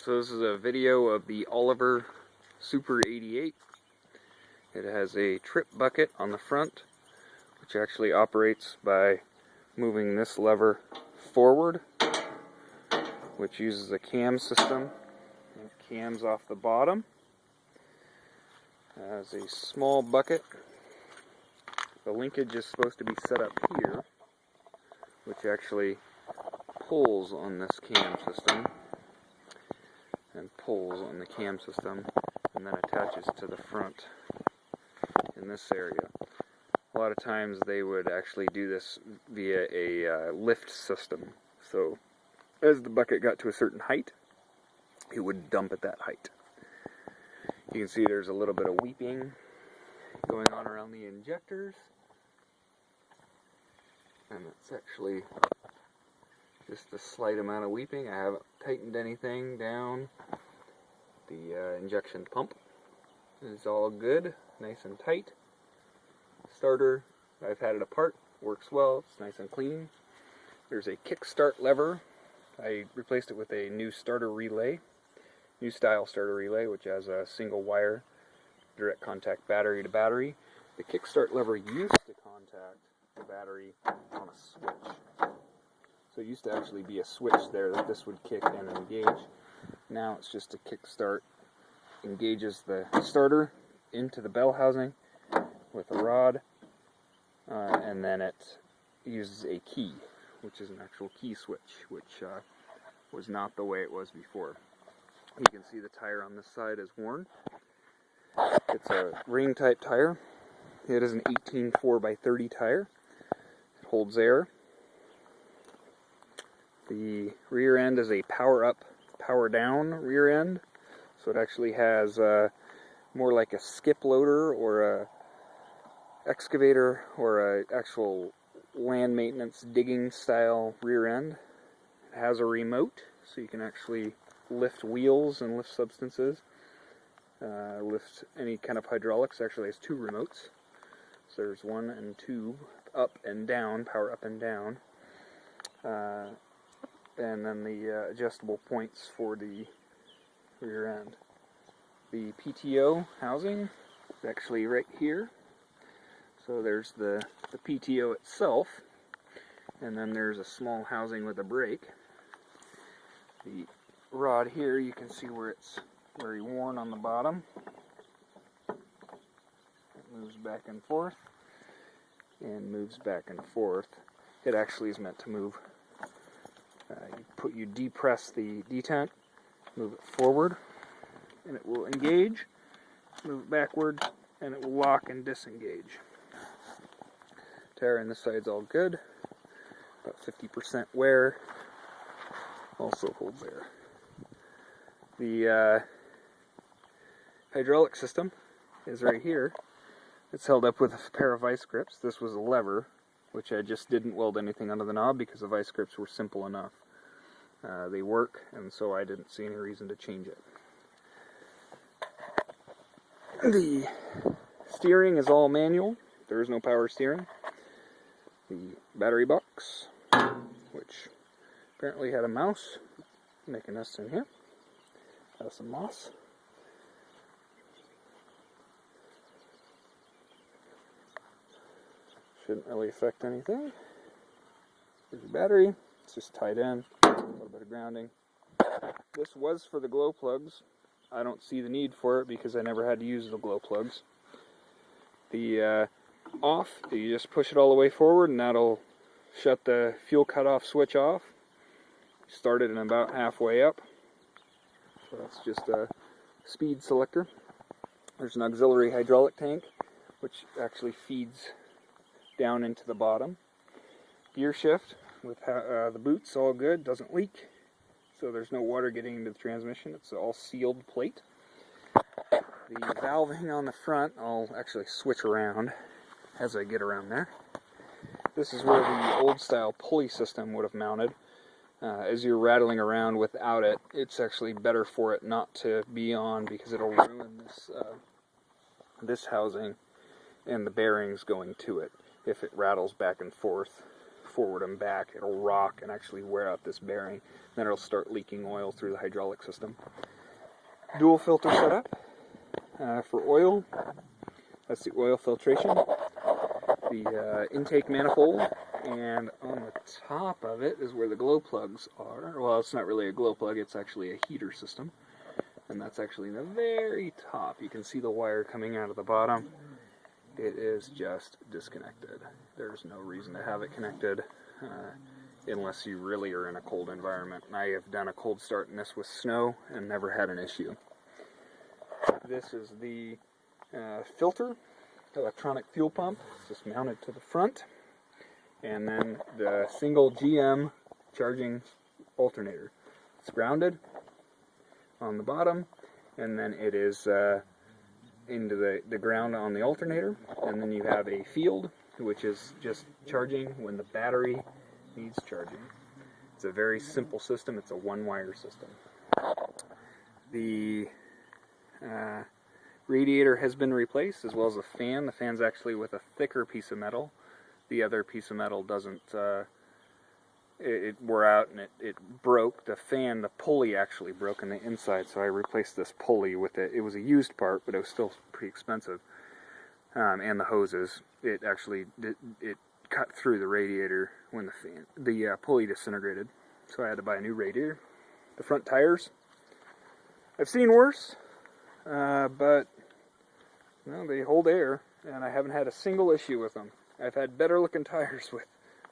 So this is a video of the Oliver Super 88. It has a trip bucket on the front, which actually operates by moving this lever forward, which uses a cam system. It cams off the bottom. It has a small bucket. The linkage is supposed to be set up here, which actually pulls on this cam system and pulls on the cam system and then attaches to the front in this area. A lot of times they would actually do this via a lift system. So as the bucket got to a certain height, it would dump at that height. You can see there's a little bit of weeping going on around the injectors, and it's actually just a slight amount of weeping. I haven't tightened anything down. The injection pump is all good, nice and tight. Starter, I've had it apart, works well, it's nice and clean. There's a kickstart lever. I replaced it with a new starter relay, new style starter relay, which has a single wire direct contact battery to battery. The kickstart lever used to contact the battery on a switch. So it used to actually be a switch there that this would kick and engage. Now it's just a kickstart, engages the starter into the bell housing with a rod, and then it uses a key, which is an actual key switch, which was not the way it was before. You can see the tire on this side is worn. It's a ring type tire. It is an 18 4x30 tire. It holds air. The rear end is a power up, power down rear end. So it actually has more like a skip loader or a excavator or a actual land maintenance digging style rear end. It has a remote, so you can actually lift wheels and lift substances, lift any kind of hydraulics. Actually has two remotes. So there's one and two, up and down, power up and down. And then the adjustable points for the rear end. The PTO housing is actually right here. So there's the PTO itself, and then there's a small housing with a brake. The rod here, you can see where it's very worn on the bottom. It moves back and forth, and moves back and forth. It actually is meant to move. You depress the detent, move it forward, and it will engage, move it backwards, and it will lock and disengage. Tire on this side's all good, about 50% wear, also holds air. The hydraulic system is right here. It's held up with a pair of vice grips. This was a lever, which I just didn't weld anything under the knob because the vice grips were simple enough. They work, and so I didn't see any reason to change it. The steering is all manual. There is no power steering. The battery box, which apparently had a mouse, make a nest in here. Has some moss. Shouldn't really affect anything. There's your battery. It's just tied in. A little bit of grounding. This was for the glow plugs. I don't see the need for it because I never had to use the glow plugs. The off, you just push it all the way forward and that'll shut the fuel cutoff switch off. Start it in about halfway up. So that's just a speed selector. There's an auxiliary hydraulic tank which actually feeds down into the bottom. Gear shift with the boots all good, doesn't leak, so there's no water getting into the transmission. It's all sealed plate. The valving on the front, I'll actually switch around as I get around there. This is where the old style pulley system would have mounted. As you're rattling around without it, it's actually better for it not to be on because it'll ruin this housing and the bearings going to it if it rattles back and forth forward and back, it'll rock and actually wear out this bearing. Then it'll start leaking oil through the hydraulic system. Dual filter setup for oil. That's the oil filtration. The intake manifold, and on the top of it is where the glow plugs are. Well, it's not really a glow plug, it's actually a heater system. And that's actually in the very top. You can see the wire coming out of the bottom. It is just disconnected. There's no reason to have it connected unless you really are in a cold environment. And I have done a cold start in this with snow and never had an issue. This is the filter, electronic fuel pump. It's just mounted to the front. And then the single GM charging alternator. It's grounded on the bottom, and then it is into the ground on the alternator, and then you have a field which is just charging when the battery needs charging. It's a very simple system. It's a one-wire system. The radiator has been replaced, as well as the fan. The fan's actually with a thicker piece of metal. The other piece of metal doesn't it wore out and it broke. The fan, the pulley actually broke on the inside, so I replaced this pulley with it. It was a used part, but it was still pretty expensive. And the hoses, it actually it cut through the radiator when the pulley disintegrated, so I had to buy a new radiator. The front tires, I've seen worse, but well, they hold air, and I haven't had a single issue with them. I've had better looking tires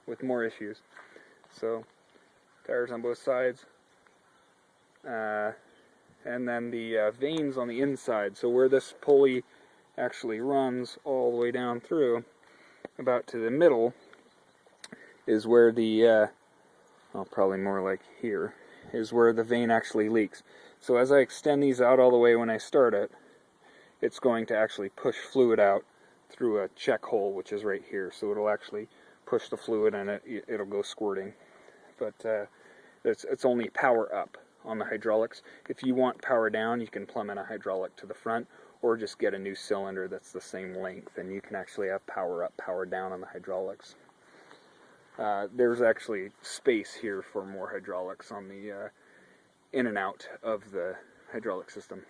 with more issues. So, tires on both sides, and then the vanes on the inside. So where this pulley actually runs all the way down through, about to the middle, is where the, well, probably more like here, is where the vane actually leaks. So as I extend these out all the way when I start it, it's going to actually push fluid out through a check hole, which is right here. So it'll actually push the fluid and it'll go squirting. But it's only power up on the hydraulics. If you want power down, you can plumb in a hydraulic to the front, or just get a new cylinder that's the same length, and you can actually have power up, power down on the hydraulics. There's actually space here for more hydraulics on the in and out of the hydraulic system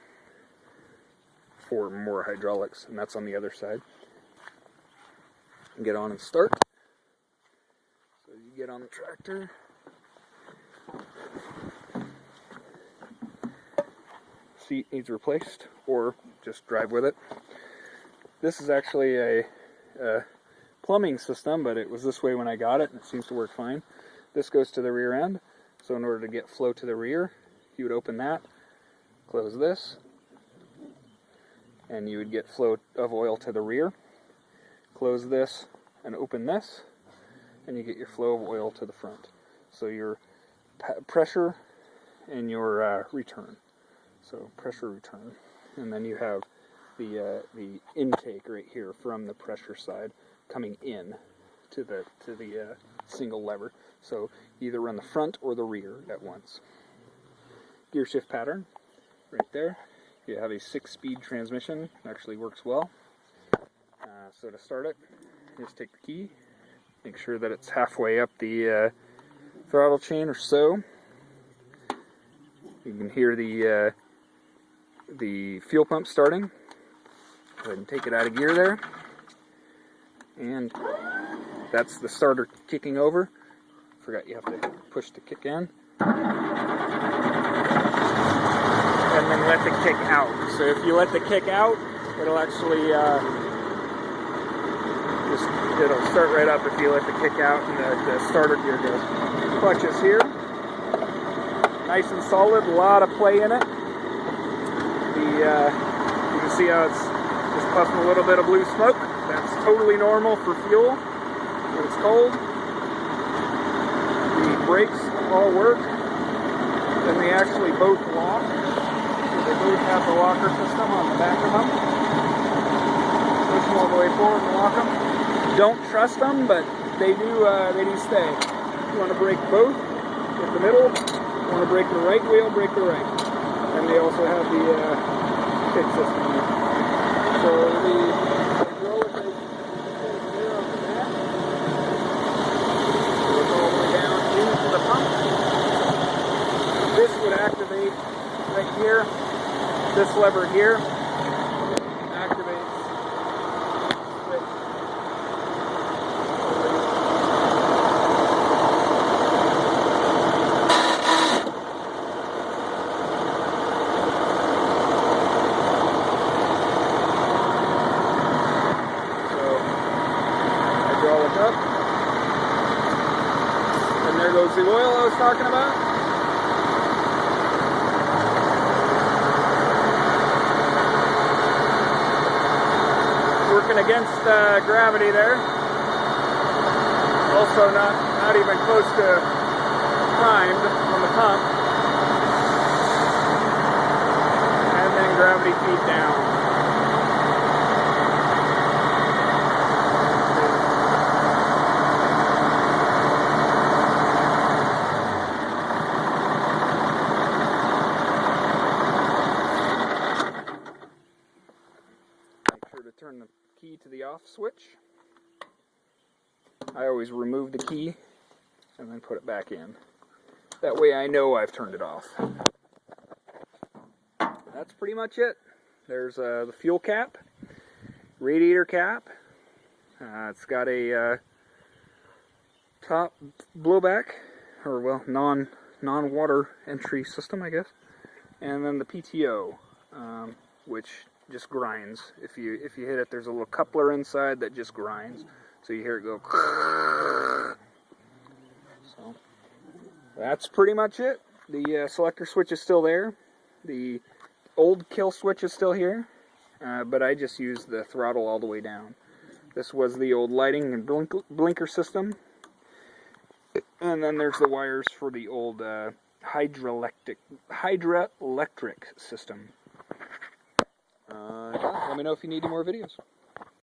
for more hydraulics, and that's on the other side. Get on and start. So you get on the tractor. Seat needs replaced, or just drive with it. This is actually a plumbing system, but it was this way when I got it, and it seems to work fine. This goes to the rear end, so in order to get flow to the rear, you would open that, close this, and you would get flow of oil to the rear. Close this and open this, and you get your flow of oil to the front. So your pressure and your return. So pressure return, and then you have the intake right here from the pressure side coming in to the single lever. So you either run the front or the rear at once. Gear shift pattern right there. You have a 6-speed transmission. It actually works well. So to start it, just take the key, make sure that it's halfway up the throttle chain or so. You can hear the fuel pump starting. Go ahead and take it out of gear there. And that's the starter kicking over. Forgot you have to push the kick in. And then let the kick out. So if you let the kick out, it'll actually it'll start right up if you let the kick out and the starter gear goes. Clutch is here. Nice and solid, a lot of play in it. You can see how it's just puffing a little bit of blue smoke. That's totally normal for fuel when it's cold. The brakes all work. Then they actually both lock. So they both have the locker system on the back of them. Push them all the way forward and lock them. Don't trust them, but they do stay. You want to brake both, hit the middle. You want to brake the right wheel, brake the right. And they also have the kick system here. So the hydraulic is there on the back. activate right here. This lever here activates switch. Up, and there goes the oil I was talking about. Working against gravity there. Also not even close to primed on the pump. And then gravity feed down. Turn the key to the off switch. I always remove the key and then put it back in. That way I know I've turned it off. That's pretty much it. There's the fuel cap, radiator cap. It's got a top blowback, or well, non-water entry system, I guess. And then the PTO, which just grinds. If you hit it, there's a little coupler inside that just grinds. So you hear it go. So that's pretty much it. The selector switch is still there. The old kill switch is still here, but I just used the throttle all the way down. This was the old lighting and blinker system. And then there's the wires for the old hydroelectric system. Let me know if you need any more videos.